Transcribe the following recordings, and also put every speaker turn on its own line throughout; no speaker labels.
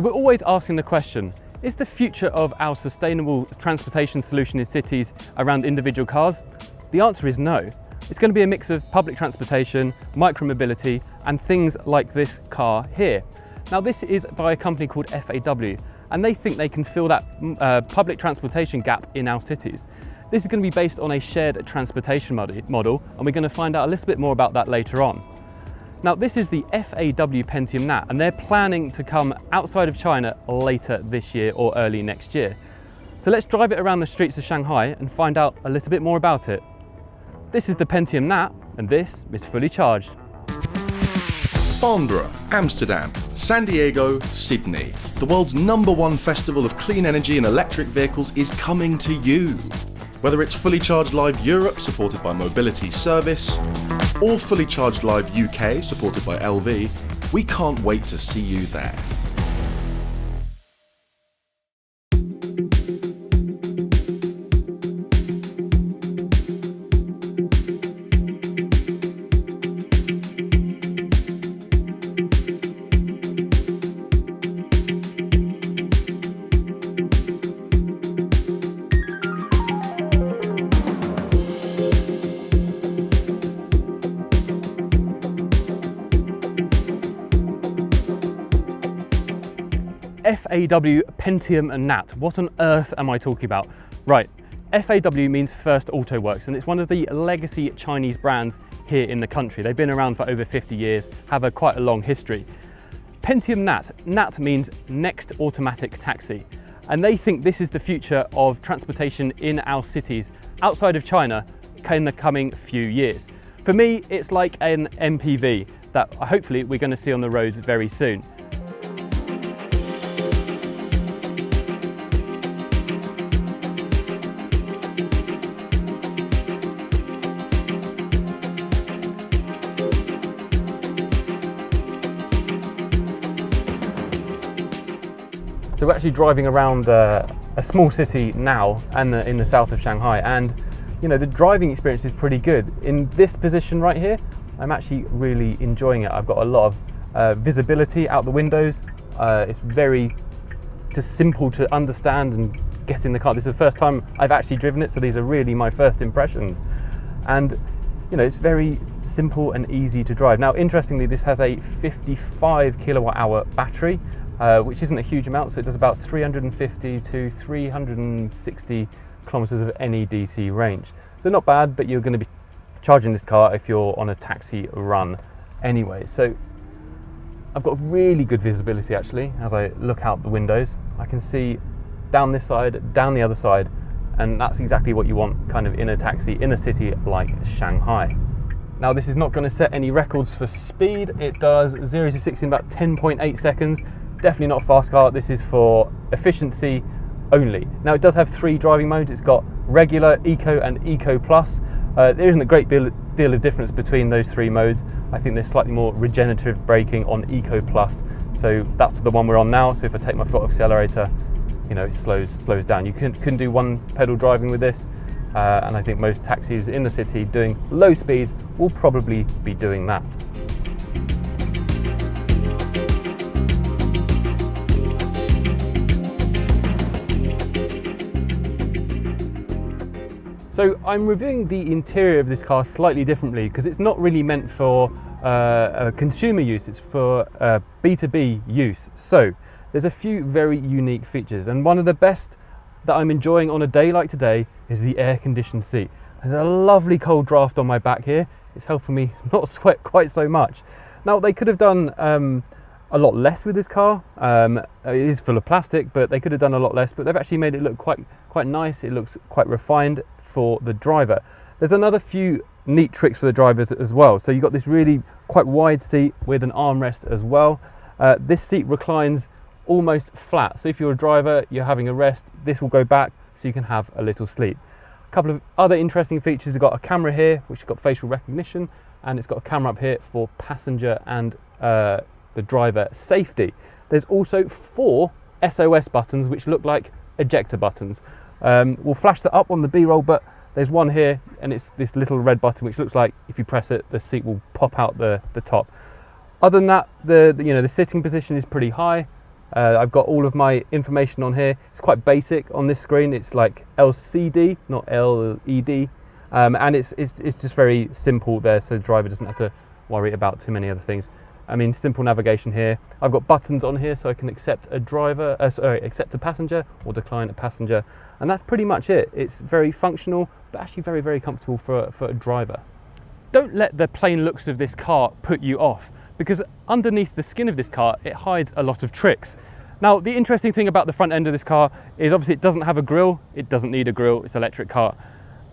we're always asking the question, is the future of our sustainable transportation solution in cities around individual cars? The answer is no. It's going to be a mix of public transportation, micromobility, and things like this car here. Now this is by a company called FAW, and they think they can fill that public transportation gap in our cities. This is going to be based on a shared transportation model, and we're going to find out a little bit more about that later on. Now this is the FAW Pentium NAT, and they're planning to come outside of China later this year or early next year. So let's drive it around the streets of Shanghai and find out a little bit more about it. This is the Pentium NAT, and this is fully charged.
Farnborough, Amsterdam, San Diego, Sydney. The world's #1 festival of clean energy and electric vehicles is coming to you. Whether it's Fully Charged Live Europe, supported by Mobility Service, or Fully Charged Live UK, supported by LV, we can't wait to see you there.
FAW Pentium and NAT. What on earth am I talking about? Right, FAW means First Auto Works, and it's one of the legacy Chinese brands here in the country. They've been around for over 50 years, have quite a long history. Pentium NAT, NAT means Next Automatic Taxi, and they think this is the future of transportation in our cities outside of China in the coming few years. For me, it's like an MPV that hopefully we're going to see on the roads very soon. So we're actually driving around a small city now, and in the south of Shanghai, and you know, the driving experience is pretty good. In this position right here, I'm actually really enjoying it. I've got a lot of visibility out the windows. It's very just simple to understand and get in the car. This is the first time I've actually driven it, so these are really my first impressions. And you know, it's very simple and easy to drive. Now, interestingly, this has a 55 kilowatt hour battery, which isn't a huge amount, so it does about 350 to 360 kilometers of NEDC range. So not bad, but you're going to be charging this car if you're on a taxi run anyway. So I've got really good visibility actually. As I look out the windows, I can see down this side, down the other side, and that's exactly what you want kind of in a taxi in a city like Shanghai. Now this is not going to set any records for speed. It does 0 to 60 in about 10.8 seconds. Definitely not a fast car. This is for efficiency only. Now it does have 3 driving modes. It's got regular, eco and eco plus. There isn't a great deal of difference between those 3 modes. I think there's slightly more regenerative braking on eco plus, so that's the one we're on now. So if I take my foot off accelerator, you know, it slows down. You can do 1 pedal driving with this, and I think most taxis in the city doing low speeds will probably be doing that. So I'm reviewing the interior of this car slightly differently because it's not really meant for consumer use, it's for B2B use. So there's a few very unique features, and one of the best that I'm enjoying on a day like today is the air-conditioned seat. There's a lovely cold draft on my back here. It's helping me not sweat quite so much. Now they could have done a lot less with this car. It is full of plastic, but they could have done a lot less, but they've actually made it look quite nice. It looks quite refined for the driver. There's another few neat tricks for the drivers as well. So you've got this really quite wide seat with an armrest as well. This seat reclines almost flat, so if you're a driver, you're having a rest, this will go back so you can have a little sleep. A couple of other interesting features: you've got a camera here which has got facial recognition, and it's got a camera up here for passenger and the driver safety. There's also 4 SOS buttons which look like ejector buttons. We'll flash that up on the B-roll, but there's one here, and it's this little red button which looks like if you press it, the seat will pop out the top. Other than that, the sitting position is pretty high. I've got all of my information on here. It's quite basic on this screen. It's like LCD, not LED, and it's just very simple there, so the driver doesn't have to worry about too many other things. I mean, simple navigation here. I've got buttons on here so I can accept a accept a passenger or decline a passenger, and that's pretty much it. It's very functional, but actually very, very comfortable for a driver. Don't let the plain looks of this car put you off, because underneath the skin of this car, it hides a lot of tricks. Now, the interesting thing about the front end of this car is obviously it doesn't have a grille. It doesn't need a grille, it's an electric car.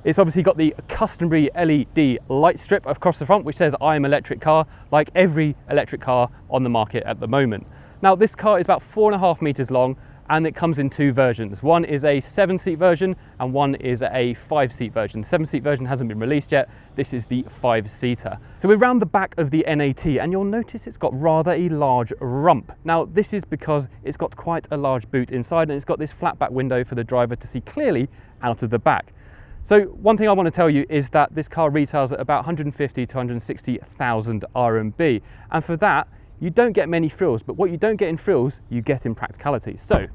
It's obviously got the customary LED light strip across the front, which says I'm electric car, like every electric car on the market at the moment. Now, this car is about 4.5 meters long, and it comes in two versions. One is a 7-seat version and one is a 5-seat version. The 7-seat version hasn't been released yet. This is the 5-seater. So we're around the back of the NAT, and you'll notice it's got rather a large rump. Now, this is because it's got quite a large boot inside, and it's got this flat back window for the driver to see clearly out of the back. So one thing I want to tell you is that this car retails at about 150 to 160,000 RMB, and for that you don't get many frills, but what you don't get in frills you get in practicality. So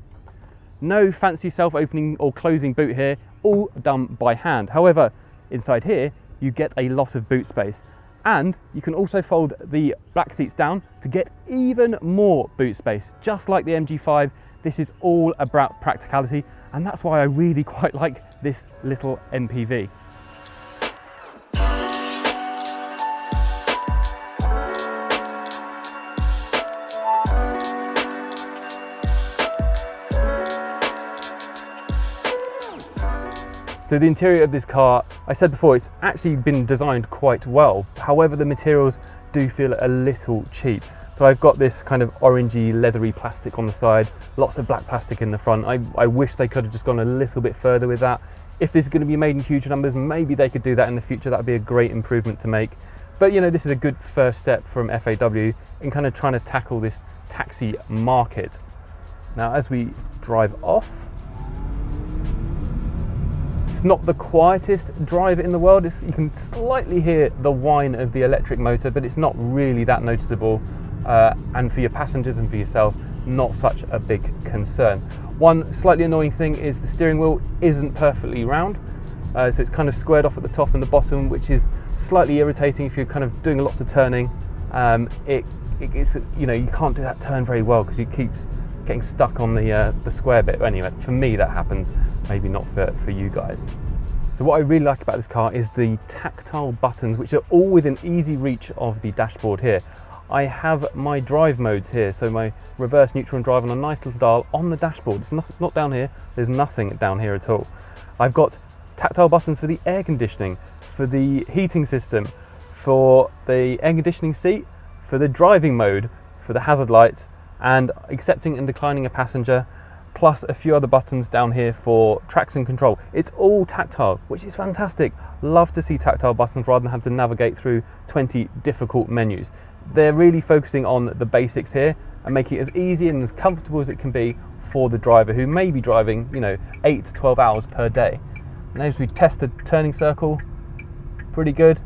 no fancy self-opening or closing boot here, all done by hand. However, inside here you get a lot of boot space, and you can also fold the back seats down to get even more boot space. Just like the MG5, this is all about practicality, and that's why I really quite like this little MPV. So the interior of this car, I said before, it's actually been designed quite well. However, the materials do feel a little cheap. So I've got this kind of orangey, leathery plastic on the side, lots of black plastic in the front. I wish they could have just gone a little bit further with that. If this is going to be made in huge numbers, maybe they could do that in the future. That would be a great improvement to make. But you know, this is a good first step from FAW in kind of trying to tackle this taxi market. Now, as we drive off, it's not the quietest drive in the world. You can slightly hear the whine of the electric motor, but it's not really that noticeable. And for your passengers and for yourself, not such a big concern. One slightly annoying thing is the steering wheel isn't perfectly round, so it's kind of squared off at the top and the bottom, which is slightly irritating if you're kind of doing lots of turning. It's, you know, you can't do that turn very well because it keeps getting stuck on the square bit. Anyway, for me that happens, maybe not for you guys. So what I really like about this car is the tactile buttons, which are all within easy reach of the dashboard here. I have my drive modes here, so my reverse, neutral and drive on a nice little dial on the dashboard. It's not down here, there's nothing down here at all. I've got tactile buttons for the air conditioning, for the heating system, for the air conditioning seat, for the driving mode, for the hazard lights, and accepting and declining a passenger, plus a few other buttons down here for traction control. It's all tactile, which is fantastic. Love to see tactile buttons rather than have to navigate through 20 difficult menus. They're really focusing on the basics here and making it as easy and as comfortable as it can be for the driver who may be driving, you know, 8 to 12 hours per day. And as we test the turning circle, pretty good.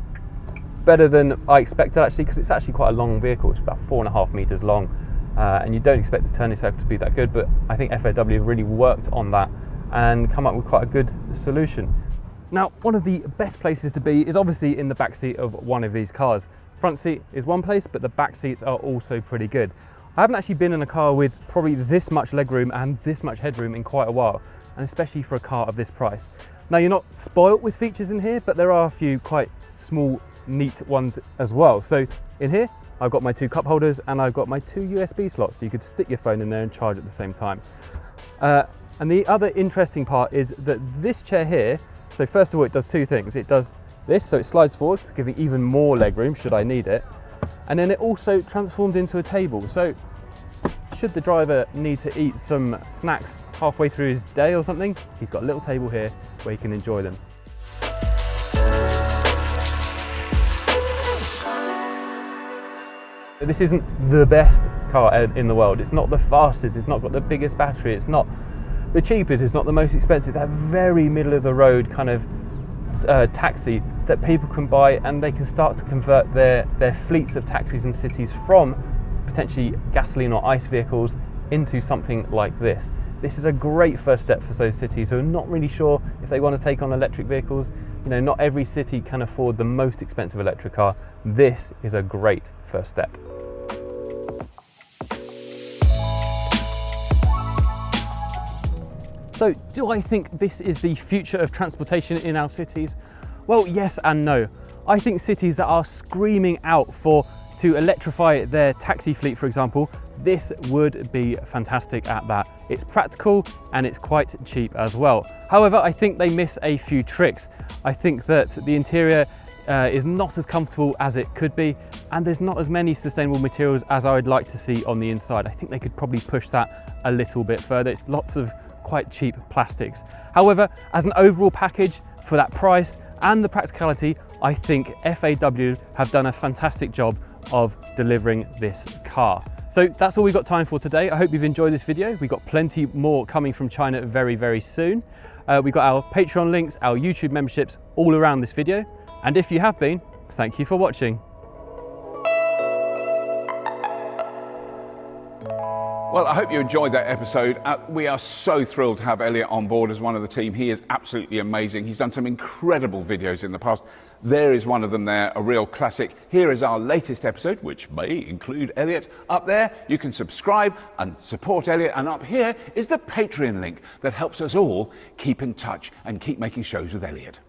Better than I expected actually, because it's actually quite a long vehicle. It's about 4.5 meters long, and you don't expect the turning circle to be that good, but I think FAW really worked on that and come up with quite a good solution. Now, one of the best places to be is obviously in the back seat of one of these cars. Front seat is one place, but the back seats are also pretty good. I haven't actually been in a car with probably this much legroom and this much headroom in quite a while, and especially for a car of this price. Now, you're not spoilt with features in here, but there are a few quite small, neat ones as well. So in here, I've got my 2 cup holders and I've got my 2 USB slots, so you could stick your phone in there and charge at the same time. And the other interesting part is that this chair here, so first of all, it does 2 things. It does this, so it slides forward, giving even more legroom should I need it. And then it also transforms into a table. So should the driver need to eat some snacks halfway through his day or something, he's got a little table here where he can enjoy them. This isn't the best car in the world. It's not the fastest, it's not got the biggest battery, it's not the cheapest, it's not the most expensive. That very middle of the road kind of taxi that people can buy, and they can start to convert their fleets of taxis in cities from potentially gasoline or ICE vehicles into something like this. This is a great first step for those cities who are not really sure if they want to take on electric vehicles. You know, not every city can afford the most expensive electric car. This is a great first step. So, do I think this is the future of transportation in our cities? Well, yes and no. I think cities that are screaming out to electrify their taxi fleet, for example, this would be fantastic at that. It's practical and it's quite cheap as well. However, I think they miss a few tricks. I think that the interior is not as comfortable as it could be, and there's not as many sustainable materials as I would like to see on the inside. I think they could probably push that a little bit further. It's lots of quite cheap plastics. However, as an overall package for that price and the practicality, I think FAW have done a fantastic job of delivering this car. So that's all we've got time for today. I hope you've enjoyed this video. We've got plenty more coming from China very, very soon. We've got our Patreon links, our YouTube memberships all around this video. And if you have been, thank you for watching.
Well, I hope you enjoyed that episode. We are so thrilled to have Elliot on board as one of the team. He is absolutely amazing. He's done some incredible videos in the past. There is one of them there, a real classic. Here is our latest episode, which may include Elliot. Up there, you can subscribe and support Elliot. And up here is the Patreon link that helps us all keep in touch and keep making shows with Elliot.